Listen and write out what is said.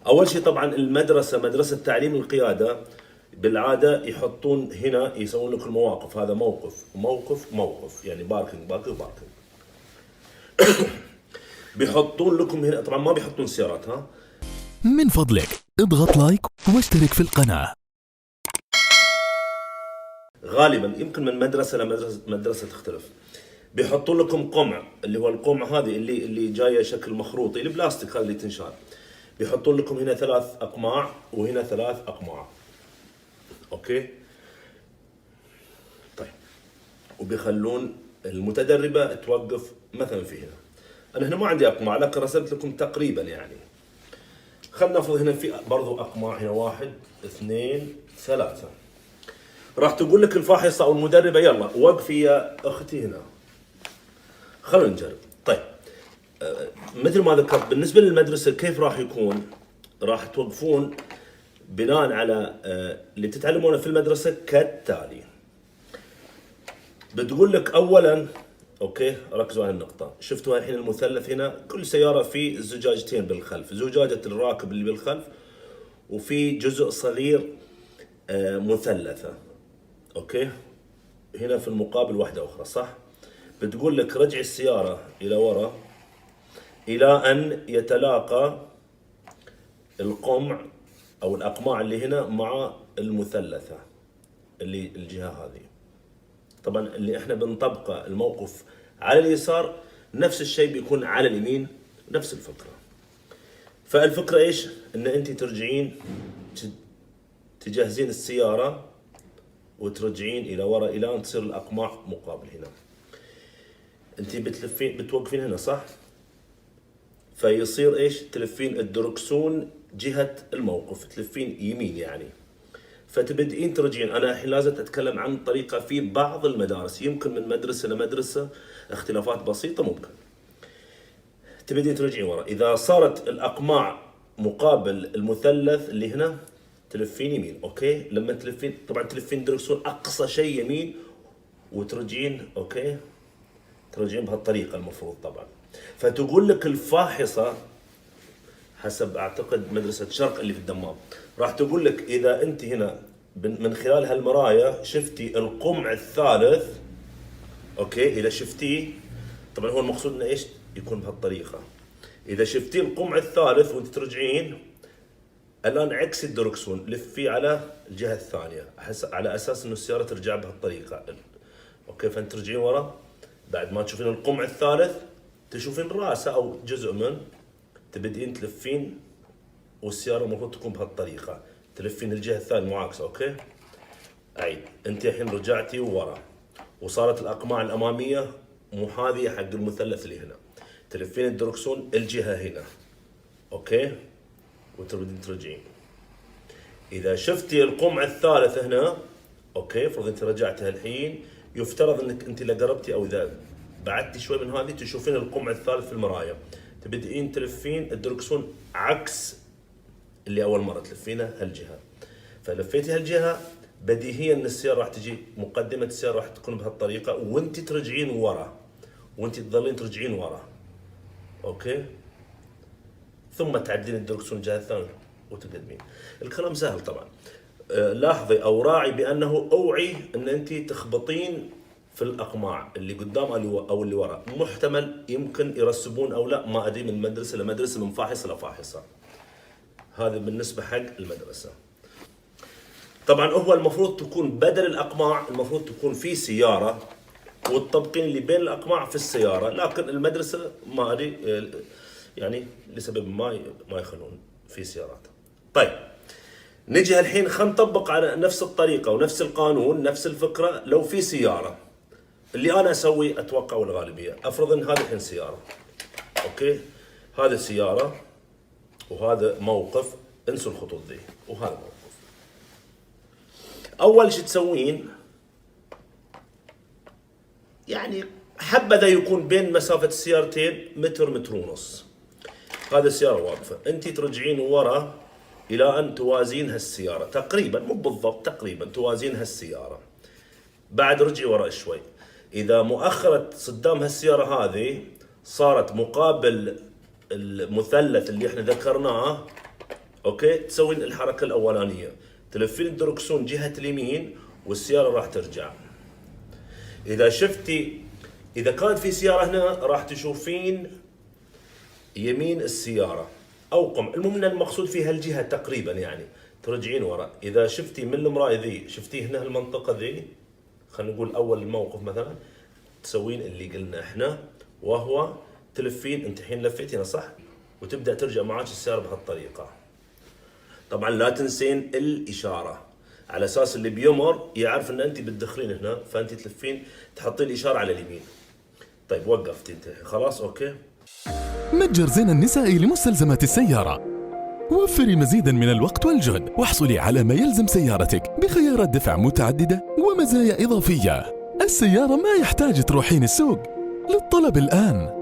اول شيء طبعا المدرسه، مدرسه تعليم القياده، بالعاده يحطون هنا، يسوون لك المواقف، هذا موقف موقف موقف، يعني باركنج باركنج باركنج. بيحطون لكم هنا، طبعا ما بيحطون سيارات ها. من فضلك اضغط لايك واشترك في القناة. غالبا يمكن من مدرسه لمدرسه تختلف. بيحطون لكم قمع، اللي هو القمع هذه اللي جايه شكل مخروطي، البلاستيك هذا اللي تنشال. بيحطون لكم هنا 3 اقماع وهنا 3 اقماع. اوكي. طيب. وبيخلون المتدربه توقف مثلا في هنا. انا هنا ما عندي اقماع لكن رسمت لكم تقريبا يعني. خلينا نفرض هنا في برضو اقماع، هنا 1 2 3. راح تقول لك الفاحصه او المدربه يلا وقفي يا اختي هنا. خلونا نجرب. طيب. مثل ما ذكرت بالنسبه للمدرسه كيف راح يكون؟ راح توقفون بناء على اللي تتعلمونه في المدرسه كالتالي. بتقول لك اولا، اوكي ركزوا على النقطه، شفتوا الحين المثلث هنا، كل سياره في زجاجتين بالخلف، زجاجه الراكب اللي بالخلف وفي جزء صغير مثلثه. اوكي. هنا في المقابل واحده اخرى، صح؟ بتقول لك رجع السياره الى وراء الى ان يتلاقى القمع او الاقماع اللي هنا مع المثلثه اللي الجهه هذه. طبعا اللي احنا بنطبقه الموقف على اليسار نفس الشيء بيكون على اليمين، نفس الفكره. فالفكره ايش؟ ان انت ترجعين تجهزين السياره وترجعين الى وراء الى ان تصير الاقماع مقابل هنا. انت بتلفين بتوقفين هنا، صح؟ فيصير ايش؟ تلفين الدركسون جهه الموقف، تلفين يمين يعني. فتبدئين ترجعين. انا الحين لازم اتكلم عن طريقه في بعض المدارس، يمكن من مدرسه لمدرسه اختلافات بسيطه ممكن. تبدين ترجعين ورا، اذا صارت الاقماع مقابل المثلث اللي هنا تلفين يمين، اوكي؟ لما تلفين طبعا تلفين دركسون اقصى شيء يمين وترجعين، اوكي؟ ترجعين بهالطريقه المفروض طبعا. فتقول لك الفاحصه حسب اعتقد مدرسه شرق اللي في الدمام، راح تقول لك اذا انت هنا من خلال هالمرايا شفتي القمع الثالث، اوكي؟ اذا شفتيه، طبعا هو المقصود انه ايش؟ يكون بهالطريقه. اذا شفتي القمع الثالث وانت ترجعين، الان عكسي الدركسون، لفي على الجهه الثانيه على اساس انه السياره ترجع بهالطريقه. اوكي. فانت ترجعين ورا بعد ما تشوفين القمع الثالث، تشوفين راسه او جزء من، تبدين تلفين والسياره المفروض تكون بهالطريقه، تلفين الجهه الثانيه معاكسه، اوكي؟ عيد. انت الحين رجعتي ورا وصارت الاقماع الاماميه محاذيه حق المثلث اللي هنا، تلفين الدركسون الجهه هنا، اوكي؟ وتبدين ترجعين. اذا شفتي القمع الثالث هنا، اوكي، فرض انت رجعتها الحين، يفترض انك انت اذا قربتي او اذا بعدتي شوي من هذه تشوفين القمع الثالث في المرايا، تبدئين تلفين الدركسون عكس اللي اول مره تلفينه هالجهه. فلفيتي هالجهه بديهيا ان السياره راح تجي، مقدمه السياره راح تكون بهالطريقه وانت ترجعين ورا، وانت تظلين ترجعين ورا، اوكي؟ ثم تعدلين الدركسون الجهه الثانيه وتقدمين. الكلام سهل طبعا. لاحظي او راعي بانه اوعي ان انت تخبطين في الاقماع اللي قدام او اللي ورا، محتمل يمكن يرسبون او لا، ما ادري، من مدرسه لمدرسه، من فاحصه لفاحصه. هذا بالنسبه حق المدرسه. طبعا هو المفروض تكون بدل الاقماع المفروض تكون في سياره والطبقين اللي بين الاقماع في السياره، لكن المدرسه ما ادري يعني لسبب ما يخلون في سيارات. طيب. نجي الحين خلينا نطبق على نفس الطريقه ونفس القانون نفس الفكره. لو في سياره، اللي انا اسوي اتوقع والغالبيه، افرض ان هذه الحين سياره، اوكي؟ هذه سياره وهذا موقف، انسوا الخطوط ذي، وهذا موقف. اول شيء تسوين يعني حبذا يكون بين مسافه السيارتين متر متر ونص. هذه السياره واقفه، انت ترجعين ورا الى ان توازين هالسياره تقريبا، مو بالضبط، تقريبا توازين هالسياره. بعد رجعي ورا شوي. اذا مؤخره صدام هالسياره هذه صارت مقابل المثلث اللي احنا ذكرناه، اوكي، تسوين الحركه الاولانيه، تلفين الدركسون جهه اليمين والسياره راح ترجع. اذا كانت في سياره هنا راح تشوفين يمين السياره اوقم، المهم ان المقصود في هالجهه تقريبا يعني ترجعين ورا. اذا شفتي من المرايه ذي، شفتي هنا المنطقه ذي، خلينا نقول اول الموقف مثلا، تسوين اللي قلنا احنا، وهو تلفين، انت الحين لفيتينا صح، وتبدا ترجع معاك السياره بهالطريقه. طبعا لا تنسين الاشاره، على اساس اللي بيمر يعرف ان انت بتدخلين هنا، فانت تلفين تحطين الاشاره على اليمين. طيب وقفتي انت خلاص اوكي. متجر زين النسائي لمستلزمات السيارة. وفري مزيدا من الوقت والجهد واحصلي على ما يلزم سيارتك بخيارات دفع متعددة ومزايا إضافية. السيارة ما يحتاج تروحين السوق، للطلب الآن